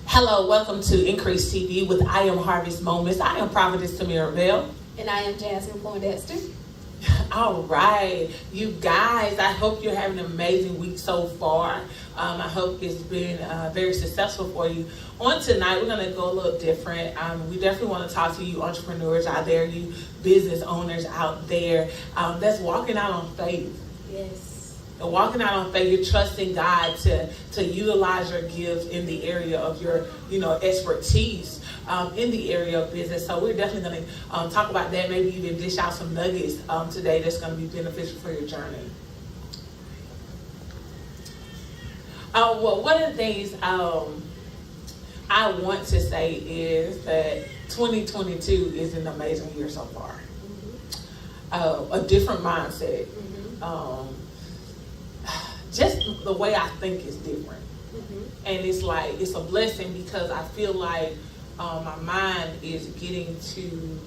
Hello, welcome to Increase TV with I Am Harvest Moments. I am Prophetess Tamira Bell. And I am Jasmine Poindexter. All right, you guys, I hope you're having an amazing week so far. I hope it's been very successful for you. On tonight, we're going to go a little different. We definitely want to talk to you entrepreneurs out there, you business owners out there that's walking out on faith. Yes. And walking out on faith, you're trusting God to utilize your gifts in the area of your, expertise in the area of business. So we're definitely going to talk about that. Maybe even dish out some nuggets today that's going to be beneficial for your journey. Well, one of the things I want to say is that 2022 is an amazing year so far. A different mindset. Just the way I think is different. And it's a blessing because I feel like my mind is getting to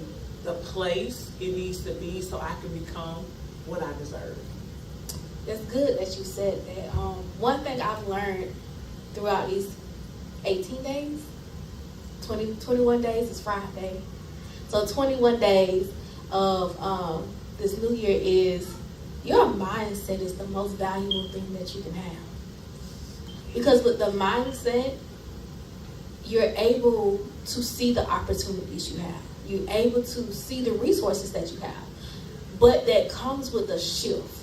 the place it needs to be so I can become what I deserve. That's good that you said that. One thing I've learned throughout these 18 days, 21 days is Friday. So 21 days of this new year is your mindset is the most valuable thing that you can have. Because with the mindset, you're able to see the opportunities you have. You're able to see the resources that you have. But that comes with a shift.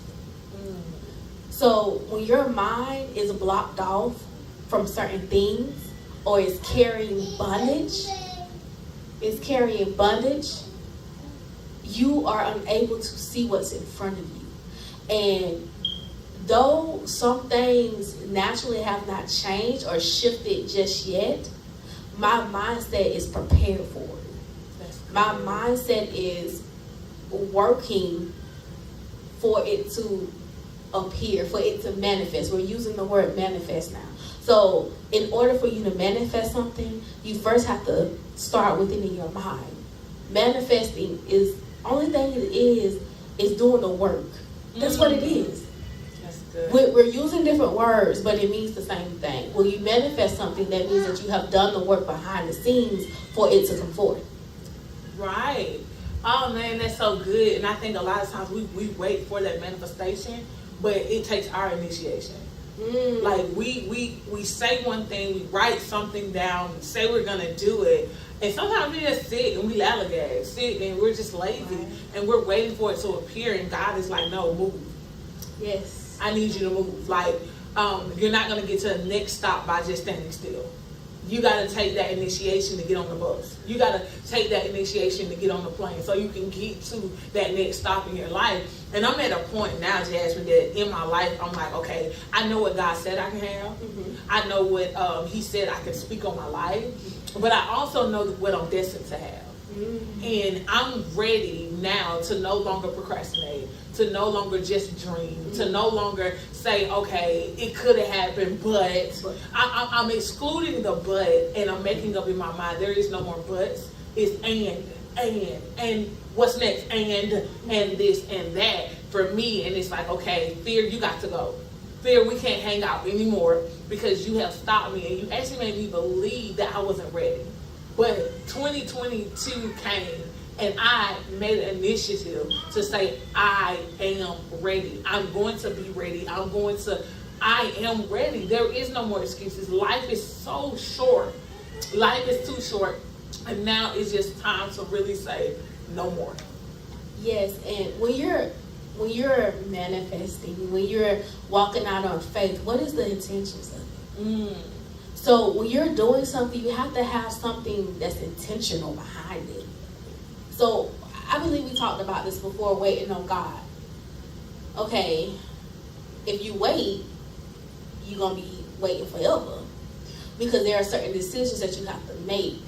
So when your mind is blocked off from certain things or is carrying bondage, you are unable to see what's in front of you. And though some things naturally have not changed or shifted just yet, my mindset is prepared for it. My mindset is working for it to appear, for it to manifest. We're using the word manifest now. So in order for you to manifest something, you first have to start within your mind. Manifesting is, only thing it is doing the work. That's what it is. That's good. We're using different words, but it means the same thing. When you manifest something, that means that you have done the work behind the scenes for it to come forth. Right. Oh man, that's so good. And I think a lot of times we wait for that manifestation, but it takes our initiation. Like we say one thing, we write something down, say we're gonna do it, and sometimes we just sit and we lallygag, sit and we're just lazy, right. And we're waiting for it to appear, and God is like, no, move. Yes. I need you to move. Like, you're not gonna get to the next stop by just standing still. You got to take that initiation to get on the bus. You got to take that initiation to get on the plane so you can get to that next stop in your life. And I'm at a point now, Jasmine, that in my life, I'm like, okay, I know what God said I can have. I know what He said I can speak on my life. But I also know what I'm destined to have. And I'm ready now to no longer procrastinate, to no longer just dream, to no longer say, okay, it could have happened, but I'm excluding the but, and I'm making up in my mind, there is no more buts. It's and what's next, and this and that for me. And it's like, okay, fear, you got to go. Fear, we can't hang out anymore because you have stopped me and you actually made me believe that I wasn't ready. But 2022 came and I made an initiative to say, I am ready. I'm going to be ready. I am ready. There is no more excuses. Life is so short. Life is too short. And now it's just time to really say, no more. Yes, and when you're manifesting, when you're walking out on faith, what is the intentions of it? So when you're doing something, you have to have something that's intentional behind it. So I believe we talked about this before, waiting on God. Okay, if you wait, you're going to be waiting forever. Because there are certain decisions that you have to make.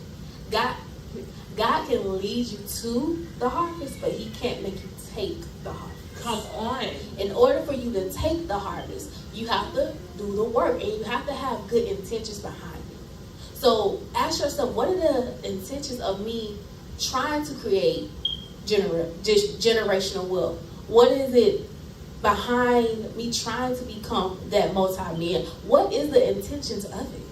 God can lead you to the harvest, but He can't make you take the harvest. Come on. In order for you to take the harvest, you have to do the work, and you have to have good intentions behind it. So ask yourself, what are the intentions of me trying to create generational wealth? What is it behind me trying to become that multi-millionaire? What is the intentions of it?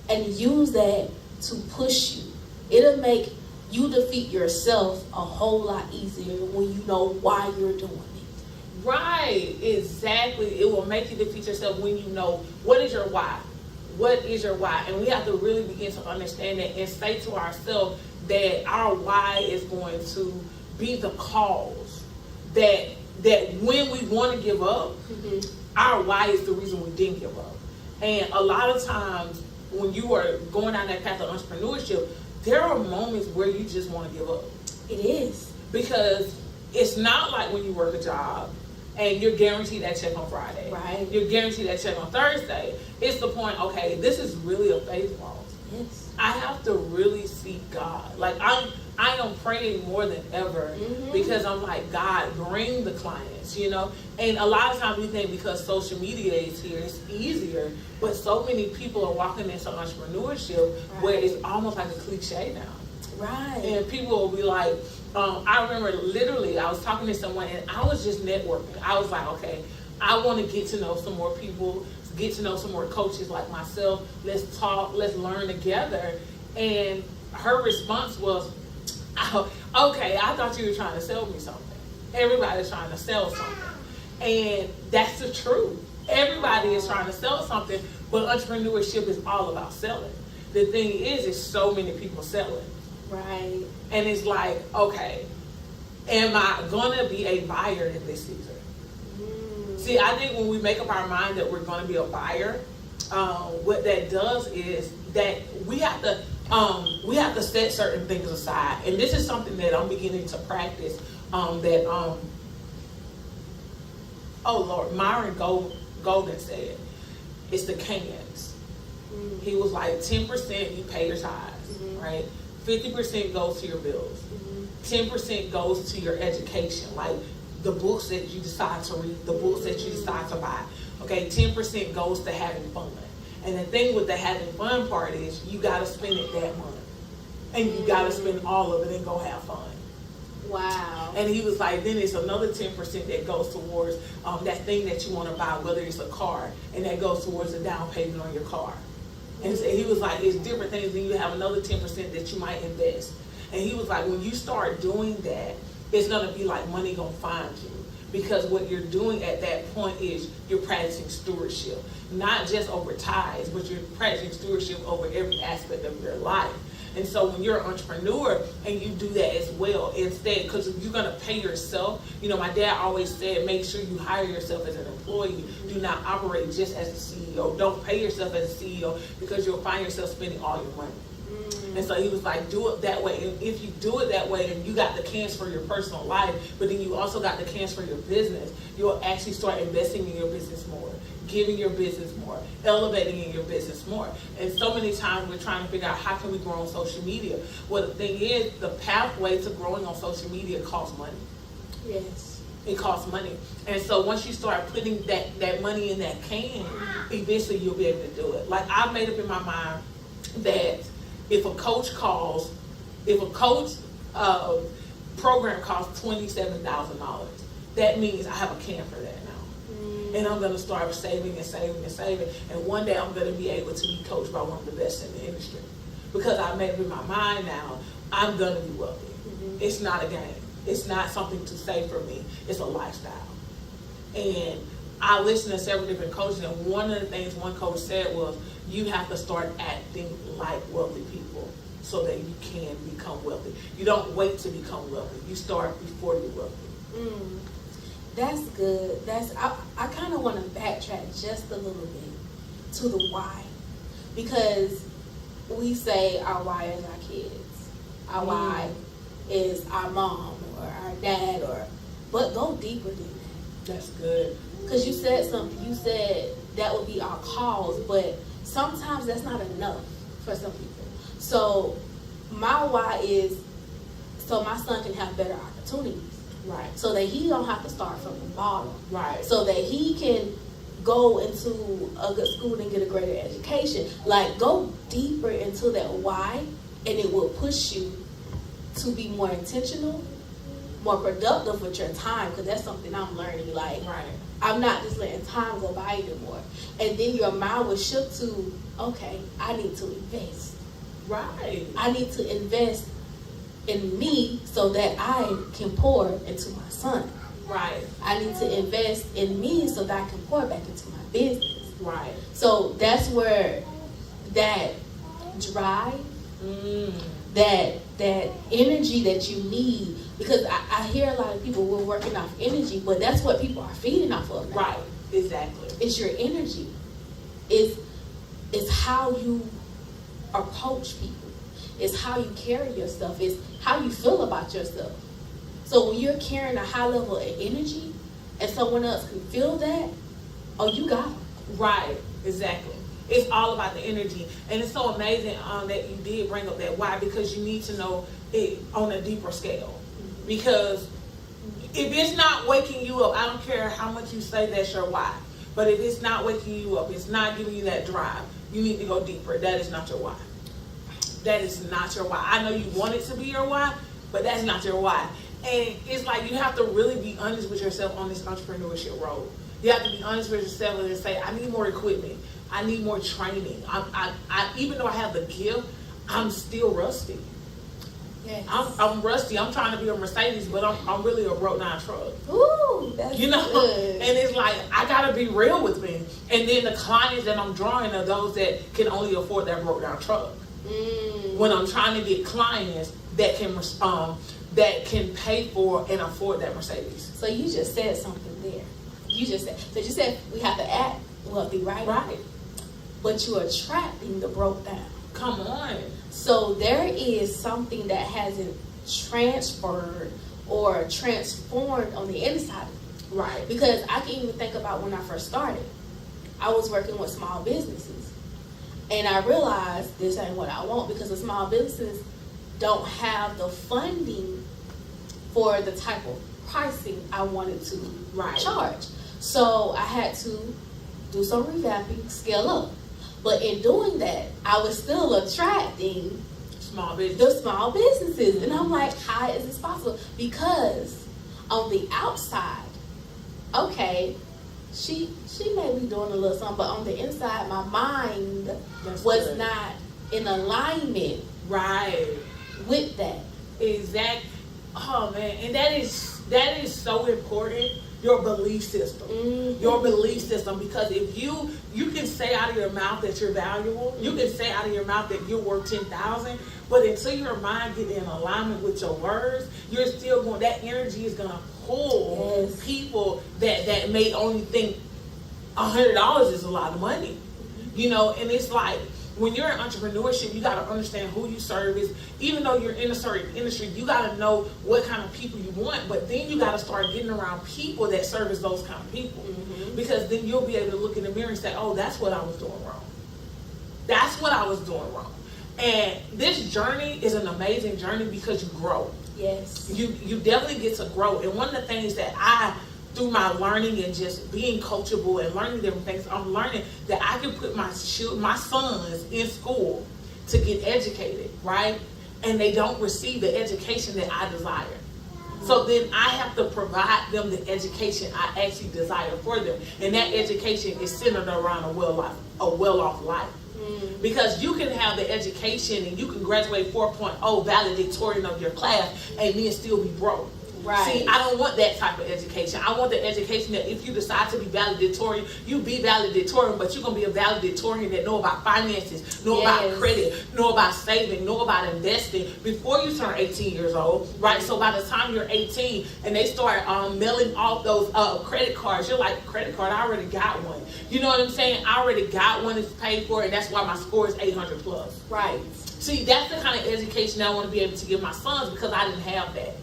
And use that to push you. It'll make you defeat yourself a whole lot easier when you know why you're doing it. Right, exactly. It will make you defeat yourself when you know what is your why. What is your why? And we have to really begin to understand that and say to ourselves that our why is going to be the cause. That when we want to give up, our why is the reason we didn't give up. And a lot of times when you are going down that path of entrepreneurship, there are moments where you just want to give up. It is. Because it's not like when you work a job and you're guaranteed that check on Friday. Right. You're guaranteed that check on Thursday. It's the point, okay, this is really a faith walk. Yes. I have to really seek God. Like I am praying more than ever because I'm like, God, bring the clients, you know? And a lot of times we think because social media is here, it's easier. But so many people are walking into entrepreneurship where it's almost like a cliche now. Right. And people will be like, I remember literally I was talking to someone and I was just networking. I was like, okay, I want to get to know some more people, get to know some more coaches like myself. Let's talk, let's learn together. And her response was, okay, I thought you were trying to sell me something. Everybody's trying to sell something. And that's the truth. Everybody is trying to sell something, but entrepreneurship is all about selling. The thing is so many people selling. Right. And it's like, okay, am I gonna be a buyer in this season? See, I think when we make up our mind that we're gonna be a buyer, what that does is that we have to set certain things aside. And this is something that I'm beginning to practice. Oh Lord, Myron Golden said, it's the cans. He was like, 10% you pay your tithes, right? 50% goes to your bills. 10% goes to your education, like the books that you decide to read, the books that you decide to buy. Okay, 10% goes to having fun. And the thing with the having fun part is you got to spend it that month. And you got to spend all of it and go have fun. Wow. And he was like, then it's another 10% that goes towards that thing that you want to buy, whether it's a car, and that goes towards the down payment on your car. And so he was like, it's different things. Then you have another 10% that you might invest. And he was like, when you start doing that, it's going to be like money going to find you. Because what you're doing at that point is you're practicing stewardship. Not just over tithes, but you're practicing stewardship over every aspect of your life. And so when you're an entrepreneur and you do that as well, instead, because you're going to pay yourself. You know, my dad always said, make sure you hire yourself as an employee. Do not operate just as a CEO. Don't pay yourself as a CEO because you'll find yourself spending all your money. And so he was like, do it that way. And if you do it that way, then you got the cans for your personal life, but then you also got the cans for your business. You'll actually start investing in your business more, giving your business more, elevating in your business more. And so many times we're trying to figure out how can we grow on social media. Well, the thing is, the pathway to growing on social media costs money. Yes. It costs money. And so once you start putting that money in that can, eventually you'll be able to do it. Like I've made up in my mind that if a coach program costs $27,000, that means I have a can for that now. And I'm going to start saving and saving and saving. And one day I'm going to be able to be coached by one of the best in the industry. Because I made up in my mind now, I'm going to be wealthy. It's not a game. It's not something to say for me. It's a lifestyle. And I listened to several different coaches, and one of the things one coach said was, you have to start acting like wealthy people so that you can become wealthy. You don't wait to become wealthy. You start before you're wealthy. That's good. I kind of want to backtrack just a little bit to the why. Because we say our why is our kids. Our why is our mom or our dad, but go deeper than that. That's good. Because you said something. You said that would be our cause, but sometimes that's not enough for some people. So my why is so my son can have better opportunities. Right. So that he don't have to start from the bottom. Right. So that he can go into a good school and get a greater education. Like, go deeper into that why, and it will push you to be more intentional, more productive with your time, because that's something I'm learning. Like, Right. I'm not just letting time go by anymore. And then your mind will shift to, okay, I need to invest. Right. I need to invest in me so that I can pour into my son. Right. I need to invest in me so that I can pour back into my business. Right. So that's where that drive, that energy that you need, because I hear a lot of people, we're working off energy, but that's what people are feeding off of now. Right. Exactly. It's your energy. It's how you approach people. It's how you carry yourself. It's how you feel about yourself. So when you're carrying a high level of energy and someone else can feel that, oh, you got it. Right. Exactly. It's all about the energy. And it's so amazing that you did bring up that why, because you need to know it on a deeper scale. Because if it's not waking you up, I don't care how much you say that's your why. But if it's not waking you up, it's not giving you that drive, you need to go deeper. That is not your why. That is not your why. I know you want it to be your why, but that's not your why. And it's like you have to really be honest with yourself on this entrepreneurship road. You have to be honest with yourself and say, I need more equipment. I need more training. I even though I have the gift, I'm still rusty. Yes. I'm rusty. I'm trying to be a Mercedes, but I'm really a broke down truck. Ooh, that's good. And it's like, I gotta be real with me. And then the clients that I'm drawing are those that can only afford that broke down truck. When I'm trying to get clients that can pay for and afford that Mercedes. So you just said something there. You said we have to act wealthy, right? Right. But you're attracting the broke down. Come on. So there is something that hasn't transferred or transformed on the inside. Right. Because I can even think about when I first started. I was working with small businesses. And I realized this ain't what I want, because the small businesses don't have the funding for the type of pricing I wanted to charge. So I had to do some revamping, scale up. But in doing that, I was still attracting the small businesses. And I'm like, how is this possible? Because on the outside, okay, she may be doing a little something, but on the inside, my mind was not in alignment with that. Exactly. Oh man, and that is so important. Your belief system. Your belief system, because if you can say out of your mouth that you're valuable, you can say out of your mouth that you're worth 10,000, but until your mind get in alignment with your words, you're still going, that energy is gonna pull people that may only think $100 is a lot of money. And it's like, when you're in entrepreneurship, you got to understand who you service. Even though you're in a certain industry, you got to know what kind of people you want. But then you got to start getting around people that service those kind of people. Because then you'll be able to look in the mirror and say, oh, that's what I was doing wrong. That's what I was doing wrong. And this journey is an amazing journey because you grow. Yes. You definitely get to grow. And one of the things that through my learning and just being coachable and learning different things, I'm learning that I can put my sons in school to get educated, right? And they don't receive the education that I desire. So then I have to provide them the education I actually desire for them. And that education is centered around a well-off life. Because you can have the education and you can graduate 4.0 valedictorian of your class and then still be broke. Right. See, I don't want that type of education. I want the education that if you decide to be valedictorian, you be valedictorian, but you're going to be a valedictorian that know about finances, know about credit, know about saving, know about investing before you turn 18 years old, right? So by the time you're 18 and they start mailing off those credit cards, you're like, credit card, I already got one. You know what I'm saying? I already got one, it's paid for, and that's why my score is 800 plus. Right. See, that's the kind of education I want to be able to give my sons because I didn't have that.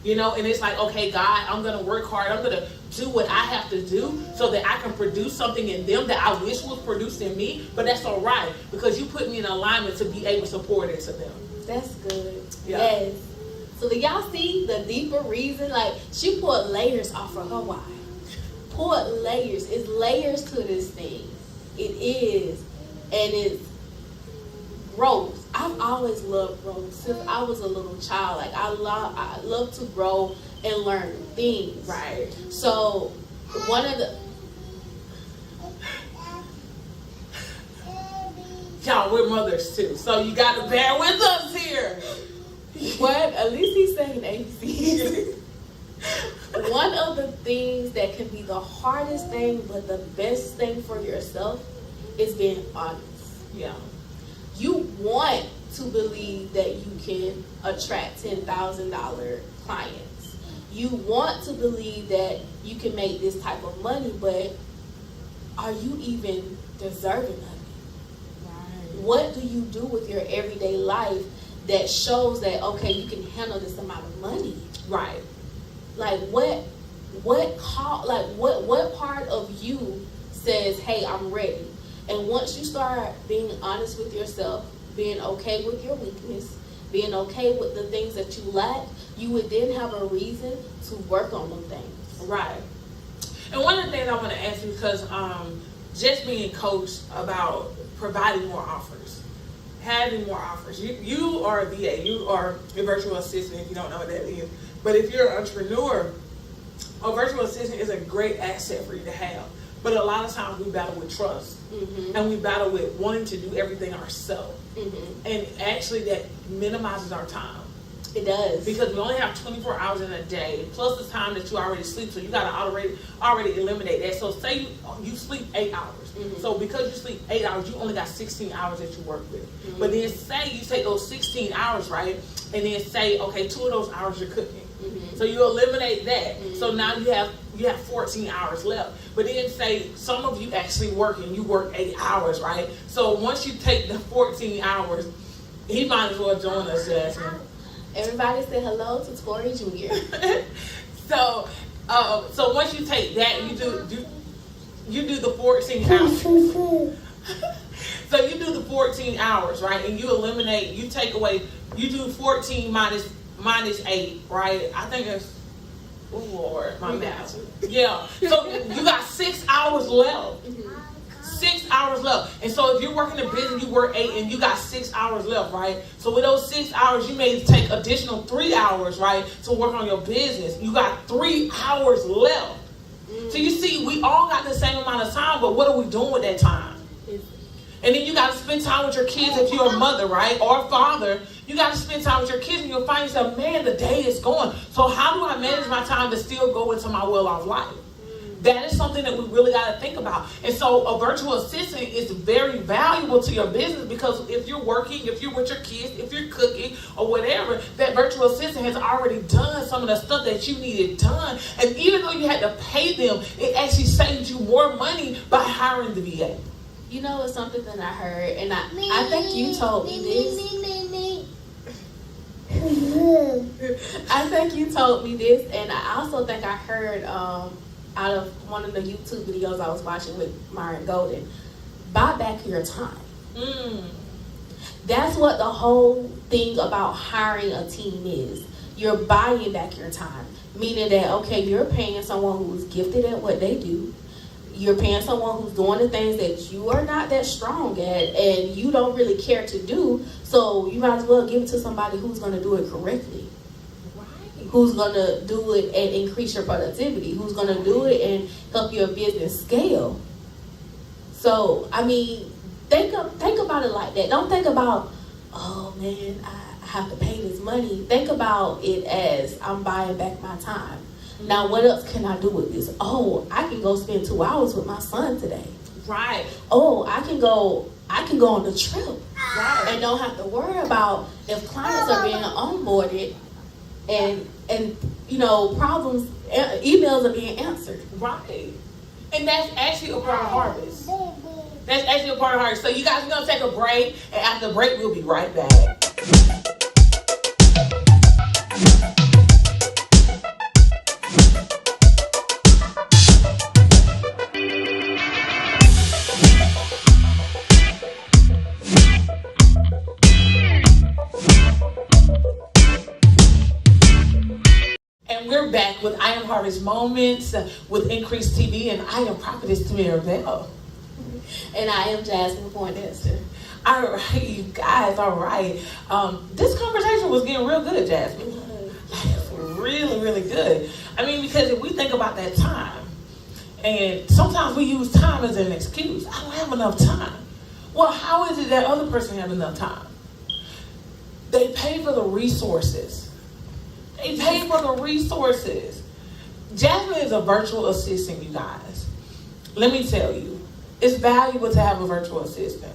And it's like, okay, God, I'm going to work hard. I'm going to do what I have to do so that I can produce something in them that I wish was produced in me. But that's all right because you put me in alignment to be able to pour it into them. That's good. Yeah. Yes. So do y'all see the deeper reason? Like, she pulled layers off of her why. pulled layers. It's layers to this thing. It is. And it's growth. I've always loved growth since I was a little child. Like I love to grow and learn things. Right. So one of the y'all, we're mothers too, so you got to bear with us here. what? At least he's saying ABC. One of the things that can be the hardest thing, but the best thing for yourself, is being honest. Yeah. You want to believe that you can attract $10,000 clients. You want to believe that you can make this type of money, but are you even deserving of it? Right. What do you do with your everyday life that shows that, okay, you can handle this amount of money? Right. Like what part of you says, hey, I'm ready? And once you start being honest with yourself, being okay with your weakness, being okay with the things that you lack, you would then have a reason to work on them things. Right. And one of the things I want to ask you, because just being coached about providing more offers, having more offers. You are a VA, you are a virtual assistant if you don't know what that is. But if you're an entrepreneur, a virtual assistant is a great asset for you to have. But a lot of times we battle with trust. Mm-hmm. And we battle with wanting to do everything ourselves. Mm-hmm. And actually that minimizes our time. It does. Because we only have 24 hours in a day, plus the time that you already sleep. So you got to already eliminate that. So say you sleep 8 hours. Mm-hmm. So because you sleep 8 hours, you only got 16 hours that you work with. Mm-hmm. But then say you take those 16 hours, right? And then say, okay, 2 of those hours you're cooking. Mm-hmm. So you eliminate that. Mm-hmm. So now you have 14 hours left. But then say some of you actually work and you work 8 hours, right? So once you take the 14 hours, he might as well join us, Jasmine. Everybody say hello to Tori Jr. So once you take that, you do the 14 hours. So you do the 14 hours, right? And you eliminate, you take away, you do 14 minus 8, right? I think it's, oh Lord, my math. Yeah. So you got 6 hours left. Mm-hmm. 6 hours left. And so if you're working a business, you work 8 and you got 6 hours left, right? So with those 6 hours, you may take additional 3 hours, right, to work on your business. You got 3 hours left. Mm-hmm. So you see, we all got the same amount of time, but what are we doing with that time? And then you got to spend time with your kids if you're a mother, right? Or a father. You got to spend time with your kids and you'll find yourself, man, the day is going. So how do I manage my time to still go into my well-off life? That is something that we really got to think about. And so a virtual assistant is very valuable to your business because if you're working, if you're with your kids, if you're cooking or whatever, that virtual assistant has already done some of the stuff that you needed done. And even though you had to pay them, it actually saved you more money by hiring the VA. You know, it's something that I heard, and I think you told me this. I think you told me this, and I also think I heard out of one of the YouTube videos I was watching with Myron Golden, buy back your time. That's what the whole thing about hiring a team is. You're buying back your time, meaning that, okay, you're paying someone who's gifted at what they do. You're paying someone who's doing the things that you are not that strong at and you don't really care to do. So you might as well give it to somebody who's going to do it correctly. Right. Who's going to do it and increase your productivity. Who's going to do it and help your business scale. So, I mean, think about it like that. Don't think about, oh man, I have to pay this money. Think about it as I'm buying back my time. Now, what else can I do with this? Oh, I can go spend 2 hours with my son today. Right. Oh, I can go on the trip. Right. And don't have to worry about if clients are being onboarded and you know, problems, emails are being answered. Right. And that's actually a part of harvest. That's actually a part of harvest. So you guys are going to take a break, and after the break, we'll be right back. we're back with I Am Harvest Moments with Increased TV, and I am Prophetess Tamara Bell. And I am Jasmine Poindexter. All right, you guys, all right. This conversation was getting real good, Jasmine. Really, really good. I mean, because if we think about that time, and sometimes we use time as an excuse. I don't have enough time. Well, how is it that other person have enough time? They pay for the resources. They pay for the resources. Jasmine is a virtual assistant, you guys. Let me tell you, it's valuable to have a virtual assistant.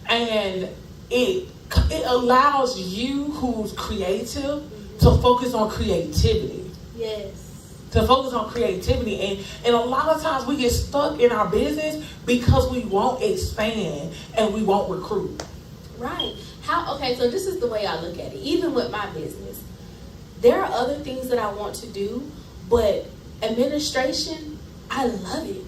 And it allows you who's creative to focus on creativity. Yes. To focus on creativity. And a lot of times we get stuck in our business because we won't expand and we won't recruit. Right. Okay, so this is the way I look at it. Even with my business, there are other things that I want to do, but administration, I love it.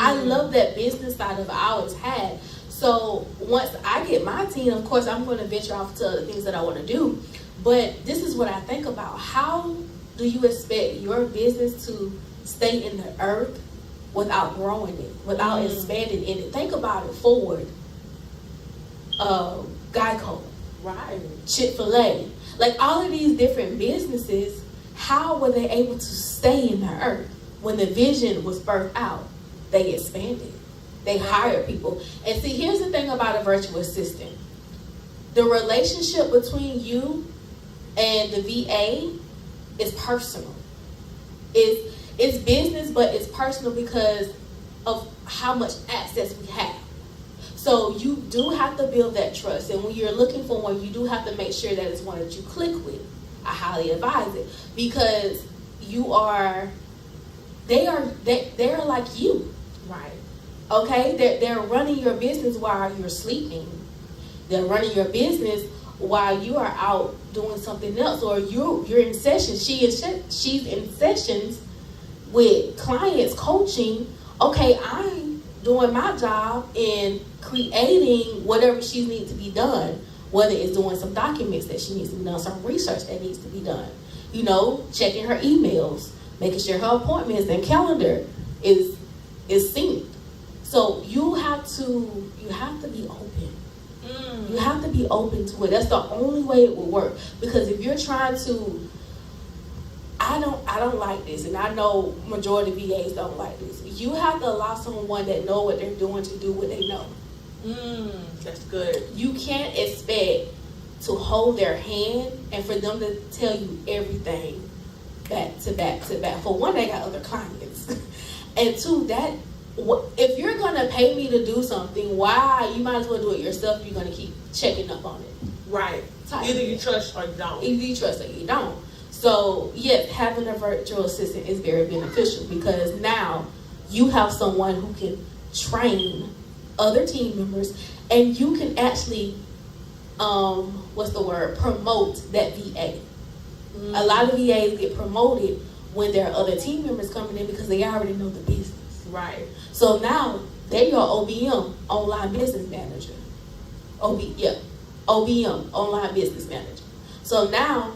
I love that business side of it. I always had. So once I get my team, of course, I'm going to venture off to other things that I want to do. But this is what I think about. How do you expect your business to stay in the earth without growing it, without expanding in it? Think about it. Ford, Geico, Right. Chick-fil-A, like all of these different businesses, how were they able to stay in the earth when the vision was birthed out? They expanded. They hired people. And see, here's the thing about a virtual assistant. The relationship between you and the VA is personal. It's business, but it's personal because of how much access we have. So you do have to build that trust. And when you're looking for one, you do have to make sure that it's one that you click with. I highly advise it. Because they're like you. Right. Okay? They're running your business while you're sleeping. They're running your business while you are out doing something else, or you're in sessions. She's in sessions with clients coaching. Okay, I'm doing my job in creating whatever she needs to be done, whether it's doing some documents that she needs to be done, some research that needs to be done, checking her emails, making sure her appointments and calendar is synced. So you have to be open. You have to be open to it. That's the only way it will work. Because if you're trying to, I don't like this, and I know majority of VAs don't like this. You have to allow someone that know what they're doing to do what they know. That's good. You can't expect to hold their hand and for them to tell you everything back to back to back. For one, they got other clients, and two, if you're going to pay me to do something, why? You might as well do it yourself. You're going to keep checking up on it. Right. Either you trust or you don't. Either you trust or you don't. So, yes, having a virtual assistant is very beneficial because now you have someone who can train other team members and you can actually, promote that VA. A lot of VAs get promoted when there are other team members coming in because they already know the business. Right. So now they're your OBM, online business manager. OBM, online business manager. So now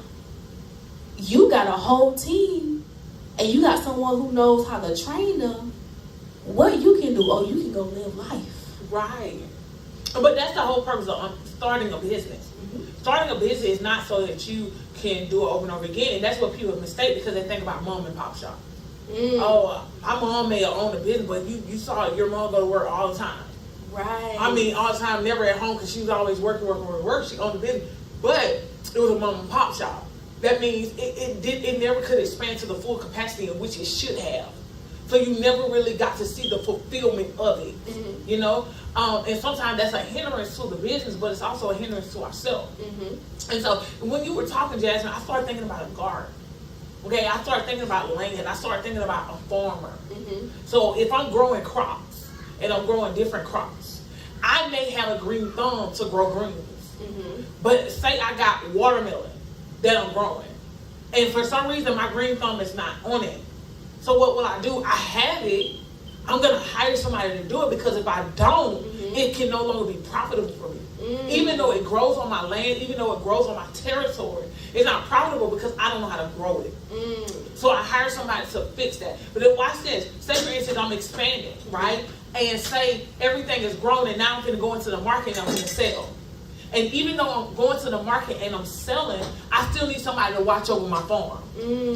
you got a whole team and you got someone who knows how to train them. What you can do, you can go live life. Right. But that's the whole purpose of starting a business. Starting a business is not so that you can do it over and over again. And that's what people mistake because they think about mom and pop shop. Oh, my mom may have owned a business, but you saw your mom go to work all the time. Right. I mean, all the time, never at home because she was always working. She owned a business, but it was a mom and pop shop. That means it never could expand to the full capacity of which it should have. So you never really got to see the fulfillment of it, And sometimes that's a hindrance to the business, but it's also a hindrance to ourselves. And so when you were talking, Jasmine, I started thinking about a garden. Okay, I started thinking about land. I started thinking about a farmer. So if I'm growing crops and I'm growing different crops, I may have a green thumb to grow greens. But say I got watermelon that I'm growing, and for some reason my green thumb is not on it. So what will I do? I have it. I'm going to hire somebody to do it because if I don't, it can no longer be profitable for me. Even though it grows on my land, even though it grows on my territory, it's not profitable because I don't know how to grow it. So I hire somebody to fix that. But then watch this. Say for instance, I'm expanding, right? And say everything is grown and now I'm going to go into the market and I'm going to sell. And even though I'm going to the market and I'm selling, I still need somebody to watch over my farm.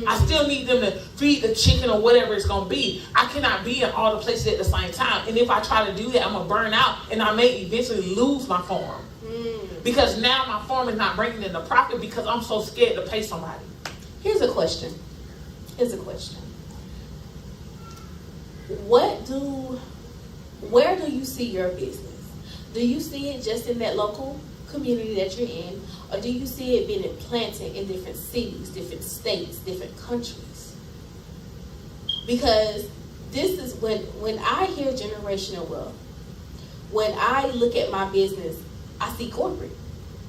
I still need them to feed the chicken or whatever it's going to be. I cannot be in all the places at the same time. And if I try to do that, I'm going to burn out and I may eventually lose my farm. Because now my farm is not bringing in the profit because I'm so scared to pay somebody. Here's a question. Where do you see your business? Do you see it just in that local community that you're in, or do you see it being implanted in different cities, different states, different countries? Because this is when I hear generational wealth, when I look at my business, I see corporate.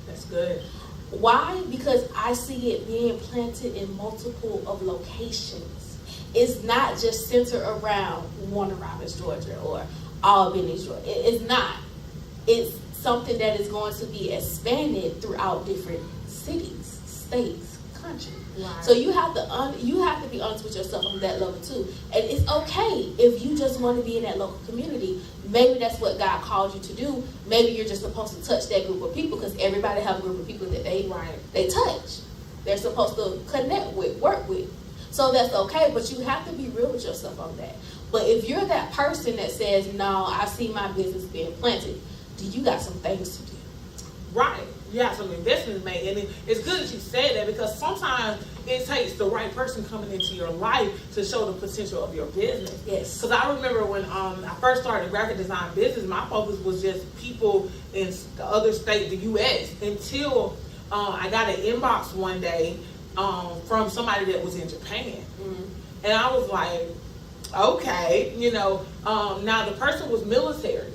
That's good. Why? Because I see it being planted in multiple of locations. It's not just centered around Warner Robins, Georgia, or Albany, Georgia. It's not. It's something that is going to be expanded throughout different cities, states, countries. Right. So you have to be honest with yourself on that level too. And it's okay if you just want to be in that local community. Maybe that's what God called you to do. Maybe you're just supposed to touch that group of people because everybody have a group of people that they touch. They're supposed to connect with, work with. So that's okay, but you have to be real with yourself on that. But if you're that person that says, no, I see my business being planted, you got some things to do. Right. You have some investments made. And it's good that you said that because sometimes it takes the right person coming into your life to show the potential of your business. Yes. Because I remember when I first started the graphic design business, my focus was just people in the other state, the U.S., until I got an inbox one day from somebody that was in Japan. And I was like, okay, now the person was military.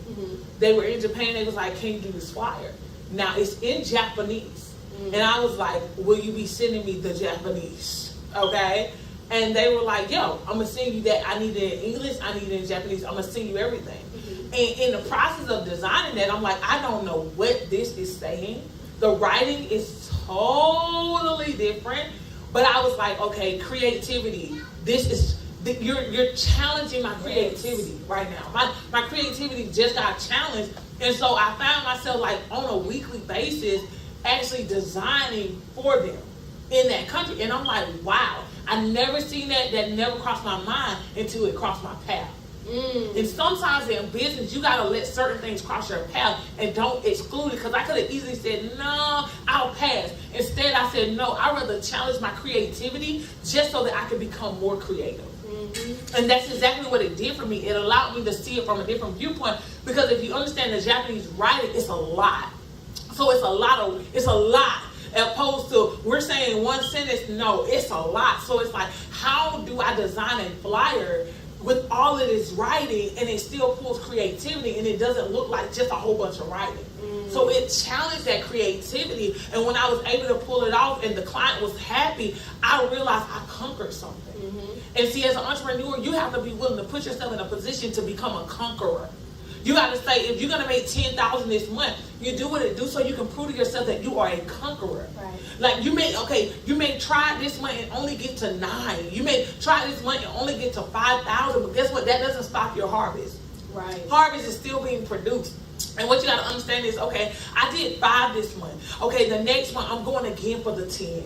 They were in Japan. They was like, can you do this flyer? Now it's in Japanese. And I was like, will you be sending me the Japanese? Okay. And they were like, yo, I'm going to send you that. I need it in English. I need it in Japanese. I'm going to send you everything. And in the process of designing that, I'm like, I don't know what this is saying. The writing is totally different. But I was like, okay, creativity. This is... You're challenging my creativity right now. My creativity just got challenged. And so I found myself like on a weekly basis actually designing for them in that country. And I'm like, wow, I never seen that. That never crossed my mind until it crossed my path. And sometimes in business, you got to let certain things cross your path and don't exclude it. Because I could have easily said, no, I'll pass. Instead, I said, no, I'd rather challenge my creativity just so that I can become more creative. And that's exactly what it did for me. It allowed me to see it from a different viewpoint. Because if you understand the Japanese writing, it's a lot. So it's a lot. As opposed to, we're saying one sentence, no, it's a lot. So it's like, how do I design a flyer with all of this writing and it still pulls creativity and it doesn't look like just a whole bunch of writing? So it challenged that creativity. And when I was able to pull it off and the client was happy, I realized I conquered something. And see, as an entrepreneur, you have to be willing to put yourself in a position to become a conqueror. You got to say, if you're going to make $10,000 this month, you do what it do so you can prove to yourself that you are a conqueror. Right. Like you may try this month and only get to 9. You may try this month and only get to 5,000. But guess what? That doesn't stop your harvest. Right. Harvest is still being produced. And what you got to understand is, okay, I did 5 this month. Okay, the next one I'm going again for the 10.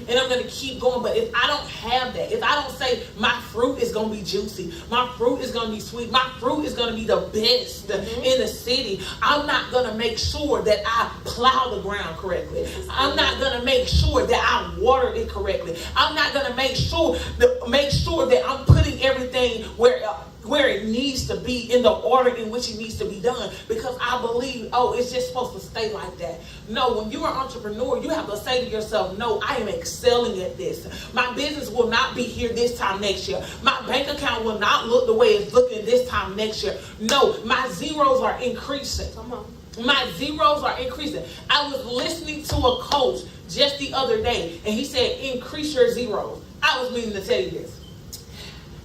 And I'm going to keep going. But if I don't have that, if I don't say my fruit is going to be juicy, my fruit is going to be sweet, my fruit is going to be the best in the city, I'm not going to make sure that I plow the ground correctly. I'm not going to make sure that I water it correctly. I'm not going to make sure that I'm putting everything where it needs to be in the order in which it needs to be done, because I believe, it's just supposed to stay like that. No, when you're an entrepreneur, you have to say to yourself, no, I am excelling at this. My business will not be here this time next year. My bank account will not look the way it's looking this time next year. No, my zeros are increasing. Come on. My zeros are increasing. I was listening to a coach just the other day, and he said, increase your zeros. I was meaning to tell you this.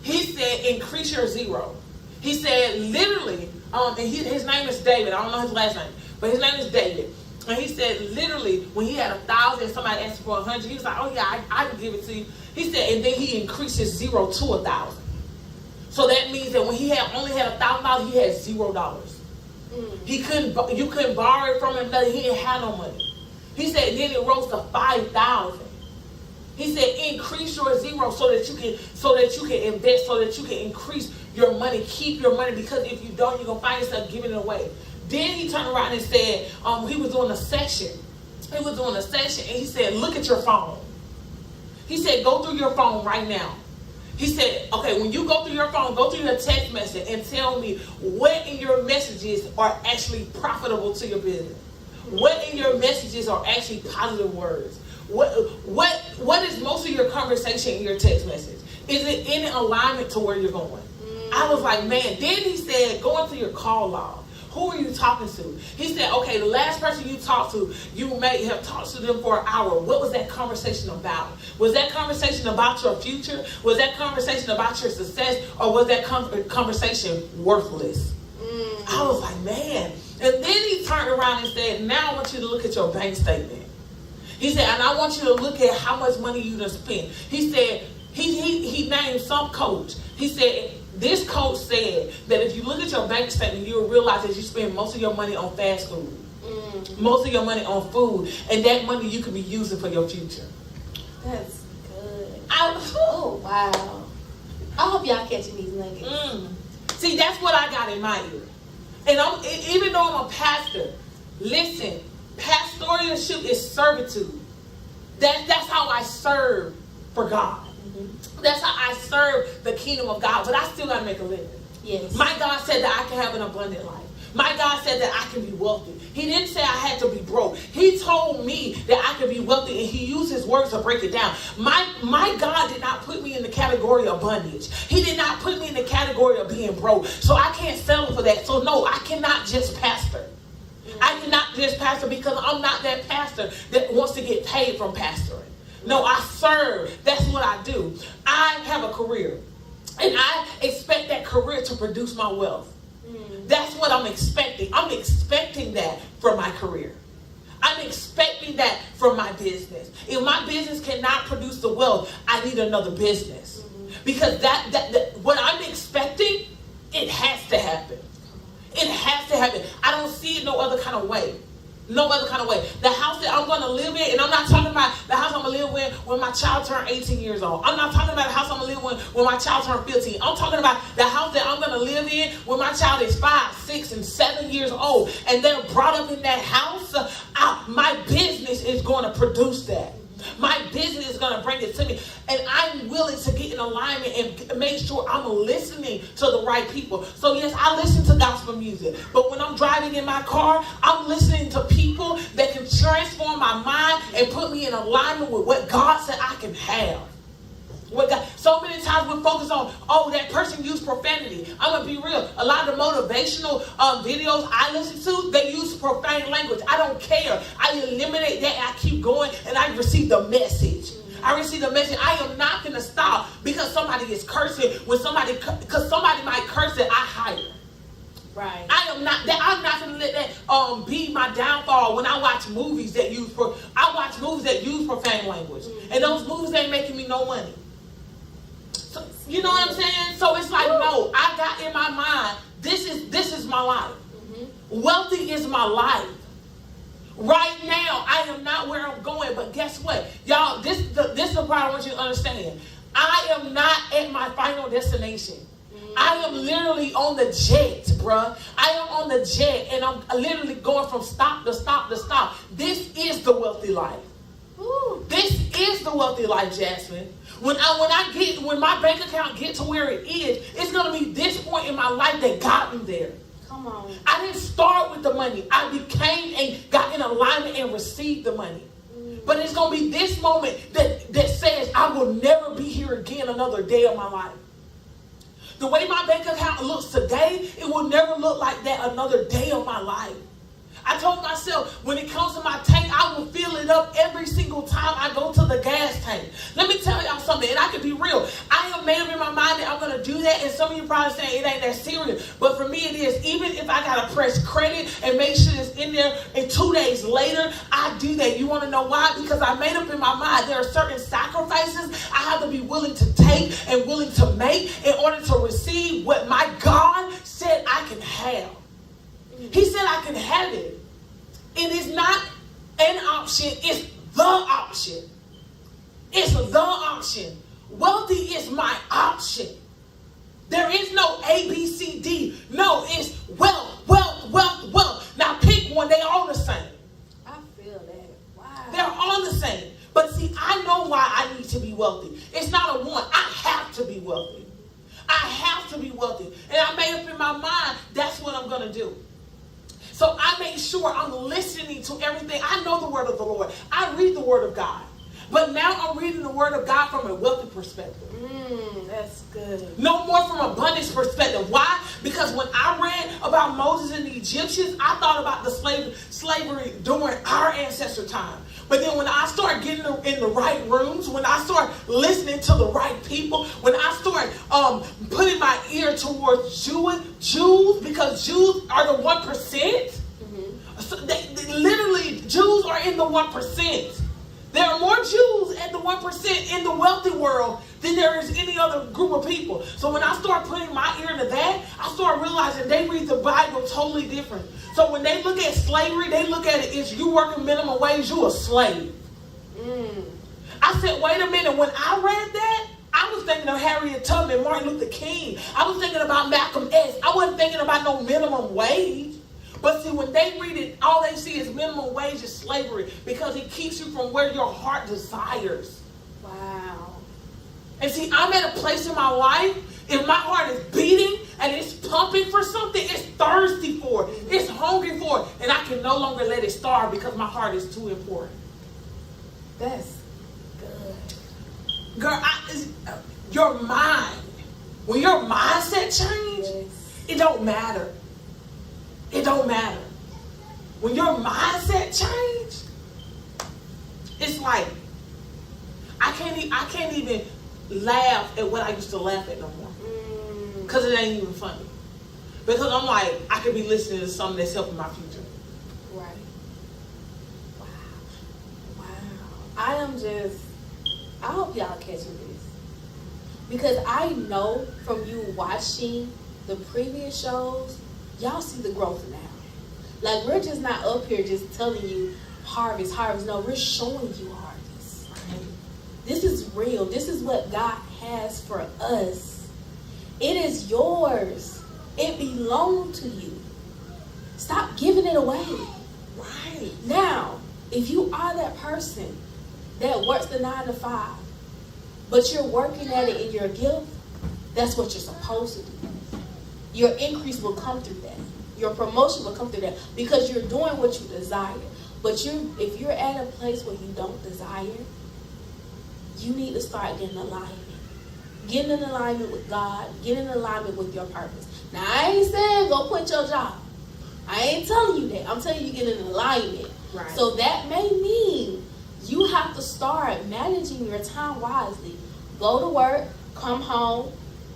He said, increase your zero. He said, literally, and his name is David. I don't know his last name. but his name is David. And he said, literally, when he had 1,000, somebody asked for 100, he was like, oh yeah, I can give it to you. He said, and then he increased his 0 to 1,000. So that means that when he only had $1,000, he had $0. You couldn't borrow it from him. He didn't have no money. He said, then it rose to 5,000. He said, increase your 0 so that you can invest, so that you can increase your money, keep your money, because if you don't, you're gonna find yourself giving it away. Then he turned around and said, he was doing a session. He was doing a session, and he said, look at your phone. He said, go through your phone right now. He said, okay, when you go through your phone, go through your text message and tell me what in your messages are actually profitable to your business. What in your messages are actually positive words? What is most of your conversation in your text message? Is it in alignment to where you're going? I was like, man. Then he said, go into your call log. Who are you talking to? He said, okay, the last person you talked to, you may have talked to them for an hour. What was that conversation about? Was that conversation about your future? Was that conversation about your success? Or was that conversation worthless? I was like, man. And then he turned around and said, now I want you to look at your bank statement. He said, and I want you to look at how much money you done spent. He said, he named some coach. He said, this coach said that if you look at your bank statement, you'll realize that you spend most of your money on fast food. Most of your money on food. And that money you could be using for your future. That's good. Oh, wow. I hope y'all catching these nuggets. See, that's what I got in my ear. And even though I'm a pastor, listen, pastoralship is servitude. That's how I serve for God. That's how I serve the kingdom of God. But I still got to make a living. Yes. My God said that I can have an abundant life. My God said that I can be wealthy. He didn't say I had to be broke. He told me that I could be wealthy, and he used his words to break it down. My God did not put me in the category of bondage. He did not put me in the category of being broke. So I can't settle for that. So no, I cannot just pastor. I cannot just pastor because I'm not that pastor that wants to get paid from pastoring. No, I serve. That's what I do. I have a career, and I expect that career to produce my wealth. That's what I'm expecting. I'm expecting that from my career. I'm expecting that from my business. If my business cannot produce the wealth, I need another business. Because that what I'm expecting, it has to happen. It has to happen. I don't see it no other kind of way. No other kind of way. The house that I'm going to live in, and I'm not talking about the house I'm going to live in when my child turned 18 years old. I'm not talking about the house I'm going to live in when my child turned 15. I'm talking about the house that I'm going to live in when my child is 5, 6, and 7 years old. And they're brought up in that house. My business is going to produce that. My business is going to bring it to me. And I'm willing to get in alignment and make sure I'm listening to the right people. So yes, I listen to gospel music. But when I'm driving in my car, I'm listening to people that can transform my mind and put me in alignment with what God said I can have. So many times we focus on, that person used profanity. I'm going to be real. A lot of the motivational videos I listen to, they use profane language. I don't care. I eliminate that. I keep going, and I receive the message. I receive the message. I am not going to stop because somebody is cursing. Because somebody might curse it, I hire. Right. I'm not going to let that be my downfall when I watch movies that use profane language. And those movies ain't making me no money. So, you know what I'm saying? So it's like, no, I got in my mind, this is my life. Wealthy is my life. Right now, I am not where I'm going, but guess what? Y'all, this is the part I want you to understand. I am not at my final destination. I am literally on the jet, bruh. I am on the jet, and I'm literally going from stop to stop to stop. This is the wealthy life. This is the wealthy life, Jasmine. When my bank account get to where it is, it's gonna be this point in my life that got me there. Come on. I didn't start with the money. I became and got in alignment and received the money. But it's gonna be this moment that says I will never be here again another day of my life. The way my bank account looks today, it will never look like that another day of my life. I told myself, when it comes to my tank, I will fill it up every single time I go to the gas tank. Let me tell y'all something, and I can be real. I am made up in my mind that I'm going to do that, and some of you probably saying it ain't that serious, but for me it is. Even if I got to press credit and make sure it's in there, and 2 days later, I do that. You want to know why? Because I made up in my mind there are certain sacrifices I have to be willing to take and willing to make in order to receive what my God said I can have. He said I can have it. It is not an option, it's the option. It's the option. Wealthy is my option. There is no A, B, C, D. No, it's wealth, wealth, wealth, wealth. Now pick one. They all the same. I feel that. Wow. They're all the same. But see, I know why I need to be wealthy. It's not a want. I have to be wealthy. I have to be wealthy. And I made up in my mind, that's what I'm going to do. So I make sure I'm listening to everything. I know the word of the Lord. I read the word of God. But now I'm reading the word of God from a wealthy perspective. That's good. No more from abundance perspective. Why? Because when I read about Moses and the Egyptians, I thought about the slavery during our ancestor time. But then when I start getting in the right rooms, when I start listening to the right people, when I start putting my ear towards Jews, because Jews are the 1%. Mm-hmm. So they literally, Jews are in the 1%. There are more Jews at the 1% in the wealthy world than there is any other group of people. So when I start putting my ear to that, I start realizing they read the Bible totally different. So when they look at slavery, they look at it as you working minimum wage, you a slave. I said, wait a minute. When I read that, I was thinking of Harriet Tubman, Martin Luther King. I was thinking about Malcolm X. I wasn't thinking about no minimum wage. But see, when they read it, all they see is minimum wage is slavery, because it keeps you from where your heart desires. Wow. And see, I'm at a place in my life, if my heart is beating and it's pumping for something, it's thirsty for it, it's hungry for it, and I can no longer let it starve because my heart is too important. That's good. Girl, your mind, when your mindset changes, it don't matter. It don't matter. When your mindset change, it's like I can't even laugh at what I used to laugh at no more, because it ain't even funny. Because I'm like, I could be listening to something that's helping my future. Right. Wow. I hope y'all catching this, because I know from you watching the previous shows, y'all see the growth now. Like, we're just not up here just telling you harvest, harvest. No, we're showing you harvest. Right? This is real. This is what God has for us. It is yours. It belongs to you. Stop giving it away. Right. Now, if you are that person that works the 9 to 5, but you're working at it in your gift, that's what you're supposed to do. Your increase will come through that. Your promotion will come through that, because you're doing what you desire. But if you're at a place where you don't desire, you need to start getting alignment. Getting in alignment with God. Getting in alignment with your purpose. Now, I ain't saying go quit your job. I ain't telling you that. I'm telling you get in alignment. Right. So that may mean you have to start managing your time wisely. Go to work, come home,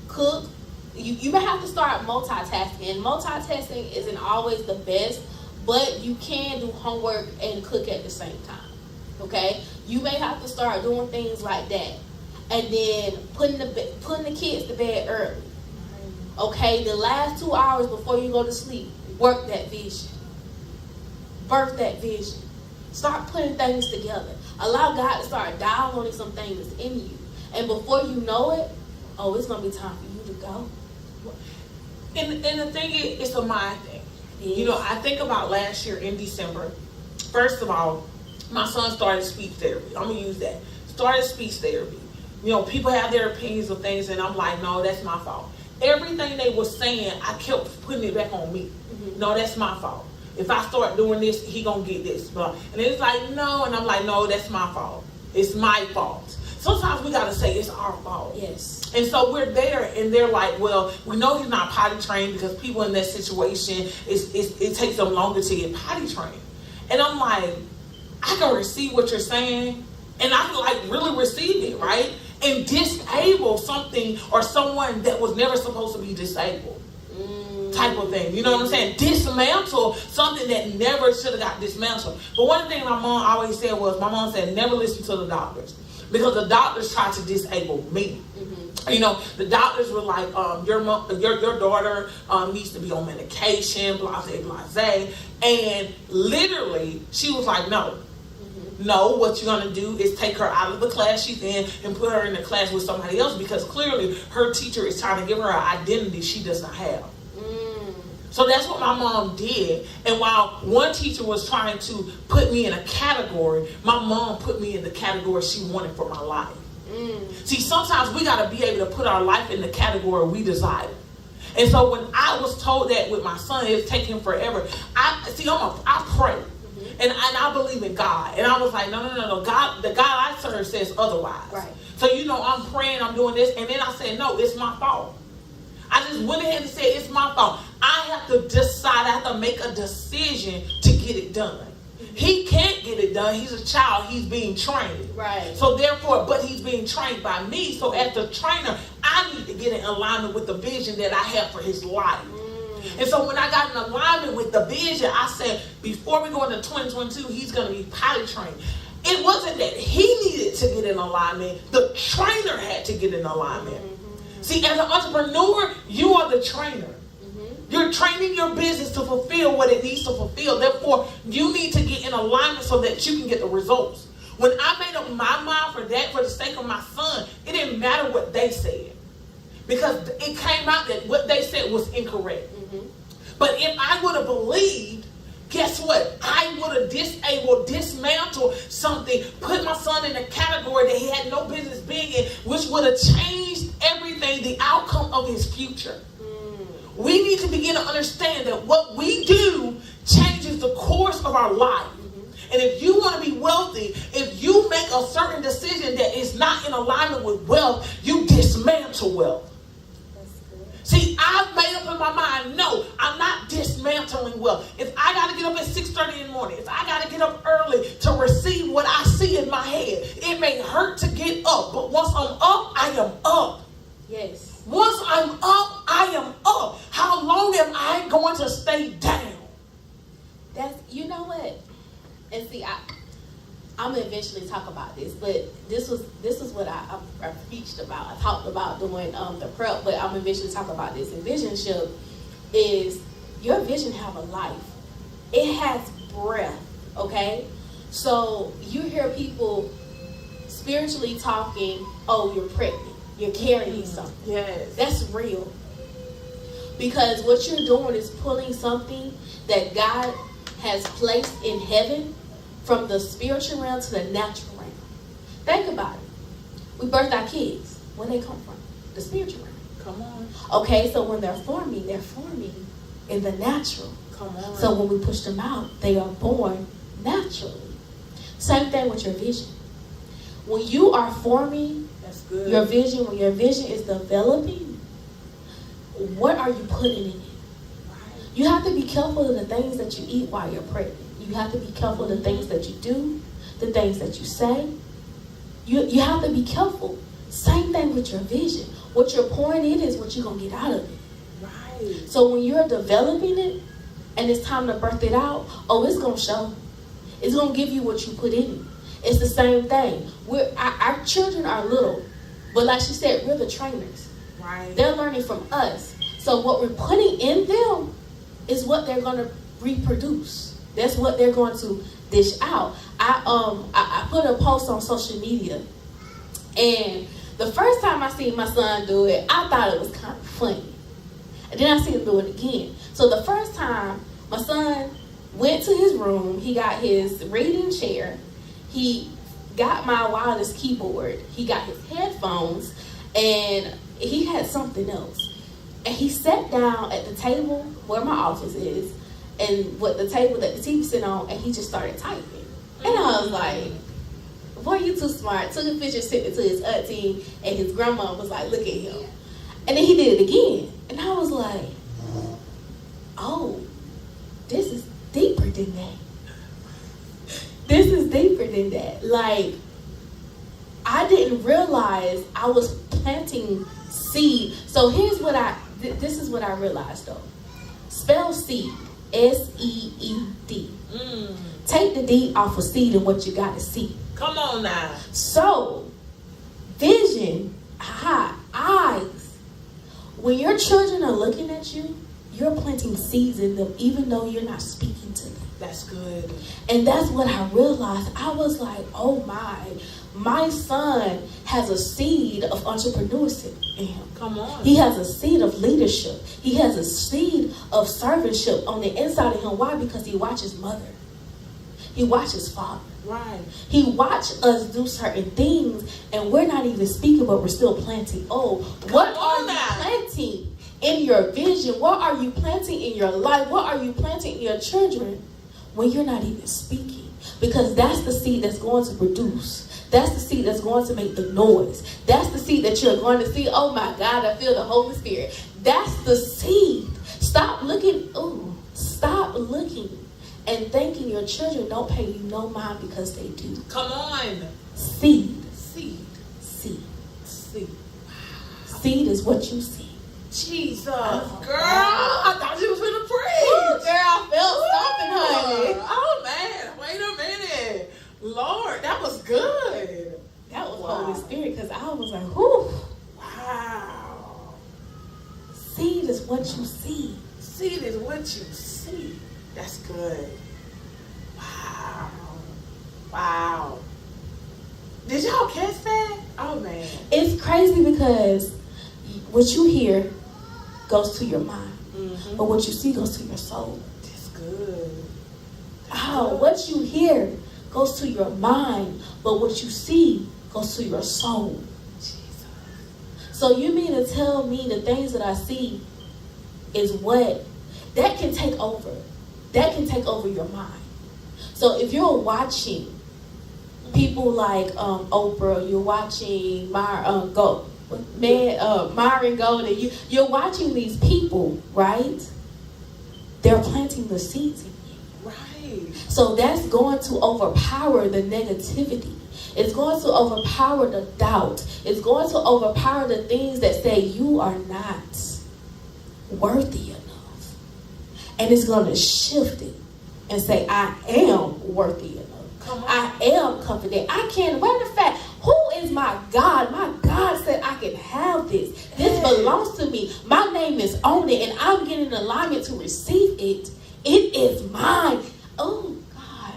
cook. You may have to start multitasking. And multitasking isn't always the best, but you can do homework and cook at the same time. Okay? You may have to start doing things like that. And then putting the kids to bed early. Okay? The last 2 hours before you go to sleep, work that vision. Birth that vision. Start putting things together. Allow God to start downloading some things in you. And before you know it, it's going to be time for you to go. And the thing is, it's a mind thing. Yes. You know, I think about last year in December. First of all, my son started speech therapy. I'm going to use that. Started speech therapy. You know, people have their opinions of things, and I'm like, no, that's my fault. Everything they were saying, I kept putting it back on me. Mm-hmm. No, that's my fault. If I start doing this, he going to get this. And it's like, no. And I'm like, no, that's my fault. It's my fault. Sometimes we got to say it's our fault. Yes. And so we're there, and they're like, well, we know he's not potty trained, because people in that situation, it takes them longer to get potty trained. And I'm like, I can receive what you're saying, and I can like really receive it, right? and disable something or someone that was never supposed to be disabled. Type of thing. You know what I'm saying? Dismantle something that never should have got dismantled. But one thing my mom always said was, my mom said, never listen to the doctors. Because the doctors tried to disable me. You know, the doctors were like, your daughter needs to be on medication, blase, blase. And literally, she was like, no. No, what you're going to do is take her out of the class she's in and put her in a class with somebody else, because clearly her teacher is trying to give her an identity she does not have. So that's what my mom did. And while one teacher was trying to put me in a category, my mom put me in the category she wanted for my life. See, sometimes we got to be able to put our life in the category we desire. And so when I was told that with my son, it's taking forever. I pray. And I believe in God. And I was like, no. God, the God I serve says otherwise. Right. So, I'm praying, I'm doing this. And then I said, no, it's my fault. I just went ahead and said, it's my fault. I have to decide, I have to make a decision to get it done. He can't get it done. He's a child. He's being trained. Right. So therefore, but he's being trained by me. So as the trainer, I need to get in alignment with the vision that I have for his life. And so when I got in alignment with the vision, I said, before we go into 2022, he's going to be potty trained. It wasn't that he needed to get in alignment. The trainer had to get in alignment. See, as an entrepreneur, you are the trainer. You're training your business to fulfill what it needs to fulfill. Therefore, you need to get in alignment so that you can get the results. When I made up my mind for that, for the sake of my son, it didn't matter what they said. Because it came out that what they said was incorrect. But if I would have believed, guess what? I would have dismantled something, put my son in a category that he had no business being in, which would have changed everything, the outcome of his future. We need to begin to understand that what we do changes the course of our life. And if you want to be wealthy, if you make a certain decision that is not in alignment with wealth, you dismantle wealth. See, I've made up in my mind, no, I'm not dismantling wealth. If I got to get up at 6:30 in the morning, if I got to get up early to receive what I see in my head, it may hurt to get up. But once I'm up, I am up. Yes. Once I'm up, I am up. How long am I going to stay down? You know what? And see, I'm gonna eventually talk about this, but this is what I preached about. I talked about doing the prep, but I'm gonna eventually talk about this. And visionship is your vision have a life. It has breath. Okay, so you hear people spiritually talking. Oh, you're pregnant. You're carrying something. Yes, that's real. Because what you're doing is pulling something that God has placed in heaven from the spiritual realm to the natural realm. Think about it. We birth our kids. Where they come from? The spiritual realm. Come on. Okay, so when they're forming in the natural. Come on. So when we push them out, they are born naturally. Same thing with your vision. When you are forming your vision, when your vision is developing, what are you putting in it? You have to be careful of the things that you eat while you're pregnant. You have to be careful of the things that you do, the things that you say. You have to be careful. Same thing with your vision. What you're pouring in is what you're going to get out of it. Right. So when you're developing it and it's time to birth it out, it's going to show. It's going to give you what you put in it. It's the same thing. Our children are little, but like she said, we're the trainers. Right. They're learning from us. So what we're putting in them is what they're going to reproduce. That's what they're going to dish out. I put a post on social media, and the first time I seen my son do it, I thought it was kind of funny. And then I seen him do it again. So the first time, my son went to his room, he got his reading chair, he got my wireless keyboard, he got his headphones, and he had something else. And he sat down at the table where my office is, and with the table that the TV sitting on, and he just started typing. And I was like, boy, you too smart. Took a picture, sent it to his auntie, and his grandma was like, look at him. And then he did it again. And I was like, oh, this is deeper than that. This is deeper than that. Like, I didn't realize I was planting seed. So this is what I realized though. Spell seed, S-E-E-D. Take the D off of seed and what you got to see. Come on now. So, vision, eyes. When your children are looking at you, you're planting seeds in them even though you're not speaking to them. That's good. And that's what I realized. I was like, oh my son has a seed of entrepreneurship in him. Come on. He has a seed of leadership. He has a seed of servantship on the inside of him. Why? Because he watches mother. He watches father. Right. He watched us do certain things and we're not even speaking, but we're still planting. Oh, what are you planting in your vision? What are you planting in your life? What are you planting in your children when you're not even speaking? Because that's the seed that's going to produce. That's the seed that's going to make the noise. That's the seed that you're going to see. Oh my God, I feel the Holy Spirit. That's the seed. Stop looking and thinking your children don't pay you no mind because they do. Come on. Seed. Wow. Seed is what you see. Jesus. Girl, I thought you was gonna preach. Girl, I felt something, honey. Oh man, wait a minute. Lord, that was good. That was Holy Spirit, because I was like, whew. Wow. Seed is what you see. Seed is what you see. That's good. Wow. Did y'all catch that? Oh man. It's crazy because what you hear goes to your mind. Mm-hmm. But what you see goes to your soul. That's good. What you hear goes to your mind, but what you see goes to your soul. Jesus. So you mean to tell me the things that I see is what that can take over? That can take over your mind. So if you're watching people like Oprah, you're watching Myron Golden, you're watching these people, right? They're planting the seeds in you. Right. So that's going to overpower the negativity. It's going to overpower the doubt. It's going to overpower the things that say you are not worthy enough. And it's going to shift it and say, I am worthy enough. I am confident. I can. Matter of fact, who is my God? My God said I can have this. This belongs to me. My name is on it, and I'm getting in alignment to receive it. It is mine. Oh, God.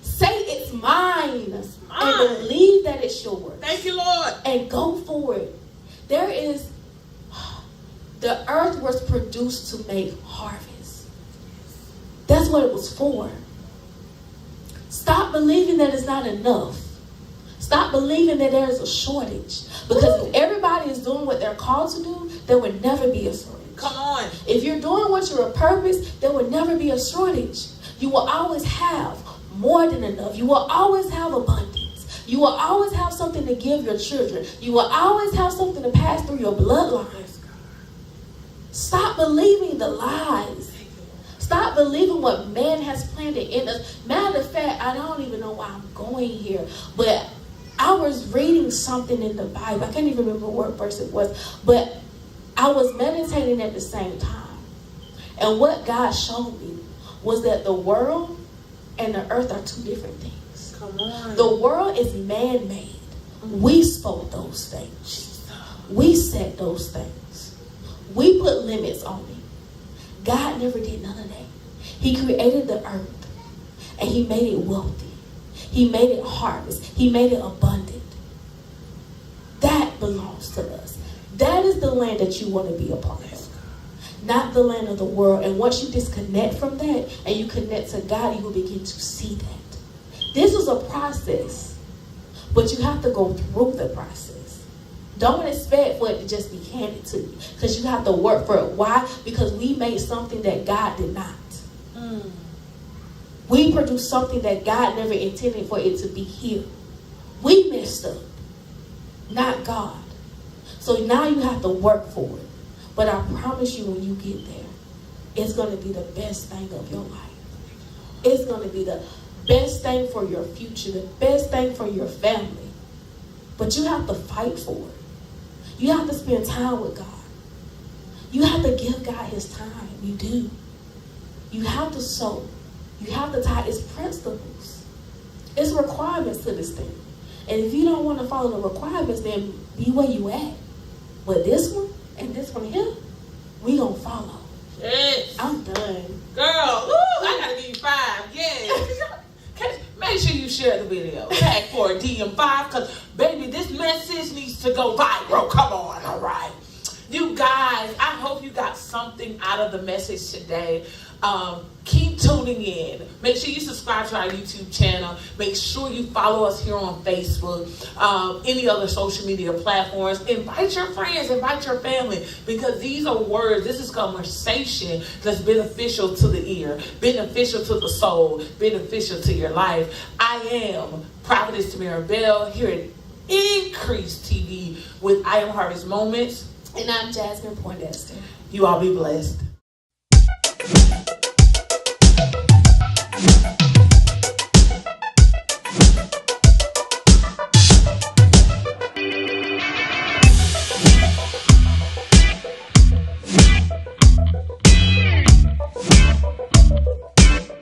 Say it's mine. It's mine. And believe that it's yours. Thank you, Lord. And go for it. The earth was produced to make harvest. That's what it was for. Stop believing that it's not enough. Stop believing that there is a shortage. Because if everybody is doing what they're called to do, there would never be a shortage. Come on. If you're doing what you're a purpose, there would never be a shortage. You will always have more than enough. You will always have abundance. You will always have something to give your children. You will always have something to pass through your bloodline. Stop believing the lies. Stop believing what man has planted in us. Matter of fact, I don't even know why I'm going here, but I was reading something in the Bible. I can't even remember what verse it was, but I was meditating at the same time. And what God showed me was that the world and the earth are two different things. Come on. The world is man-made. We spoke those things. We said those things. We put limits on it. God never did none of that. He created the earth and he made it wealthy. He made it harvest. He made it abundant. That belongs to us. That is the land that you want to be a part of. Not the land of the world. And once you disconnect from that and you connect to God, you will begin to see that. This is a process, but you have to go through the process. Don't expect for it to just be handed to you, because you have to work for it. Why? Because we made something that God did not. We produced something that God never intended for it to be here. We messed up, not God. So now you have to work for it. But I promise you, when you get there, it's going to be the best thing of your life. It's going to be the best thing for your future, the best thing for your family. But you have to fight for it. You have to spend time with God. You have to give God his time. You do. You have to sow. You have to tie. It's principles. It's requirements to this thing. And if you don't want to follow the requirements, then be where you at. But this one and this one here, we gonna follow. Yes. I'm done. Girl, ooh, I gotta give you 5. Yes. Make sure you share the video. Tag for DM5, because baby, this message needs to go viral. Come on, all right. You guys, I hope you got something out of the message today. Keep tuning in. Make sure you subscribe to our YouTube channel. Make sure you follow us here on Facebook, any other social media platforms. Invite your friends, invite your family, because these are words. This is conversation that's beneficial to the ear, beneficial to the soul, beneficial to your life. I am Prophetess Tamara Bell here at Increase TV with I Am Harvest Moments. And I'm Jasmine Poindexter. You all be blessed.